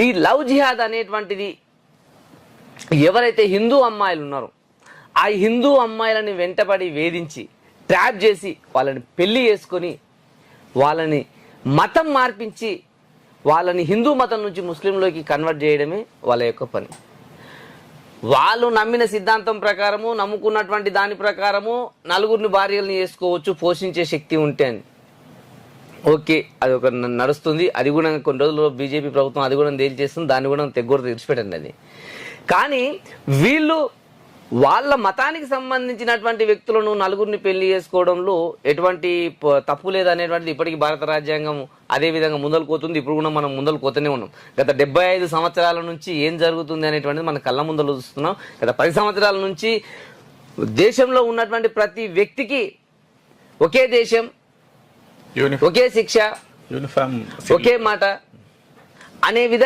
ఈ లవ్ జిహాద్ అనేటువంటిది ఎవరైతే హిందూ అమ్మాయిలు ఉన్నారో ఆ హిందూ అమ్మాయిలని వెంటబడి వేధించి ట్రాప్ చేసి వాళ్ళని పెళ్లి చేసుకొని వాళ్ళని మతం మార్పించి వాళ్ళని హిందూ మతం నుంచి ముస్లింలోకి కన్వర్ట్ చేయడమే వాళ్ళ యొక్క పని. వాళ్ళు నమ్మిన సిద్ధాంతం ప్రకారము, నమ్ముకున్నటువంటి దాని ప్రకారము నలుగురిని భార్యలను చేసుకోవచ్చు పోషించే శక్తి ఉంటే అని. ఓకే, అది ఒక నడుస్తుంది. అది కూడా కొన్ని రోజుల్లో బీజేపీ ప్రభుత్వం అది కూడా తేల్చేస్తుంది. దాన్ని కూడా తెగ్గొర తెరిచిపెట్టండి అది. కానీ వీళ్ళు వాళ్ళ మతానికి సంబంధించినటువంటి వ్యక్తులను నలుగురిని పెళ్లి చేసుకోవడంలో ఎటువంటి తప్పు లేదనేటువంటిది ఇప్పటికీ భారత రాజ్యాంగం అదే విధంగా ముందలు పోతుంది. ఇప్పుడు కూడా మనం ముందలు పోతూనే ఉన్నాం. గత 75 సంవత్సరాల నుంచి ఏం జరుగుతుంది అనేటువంటిది మన కళ్ళ ముందలు చూస్తున్నాం. గత 10 సంవత్సరాల నుంచి దేశంలో ఉన్నటువంటి ప్రతి వ్యక్తికి ఒకే దేశం, ఒకే శిక్ష, ఒకే మాట అనే విధంగా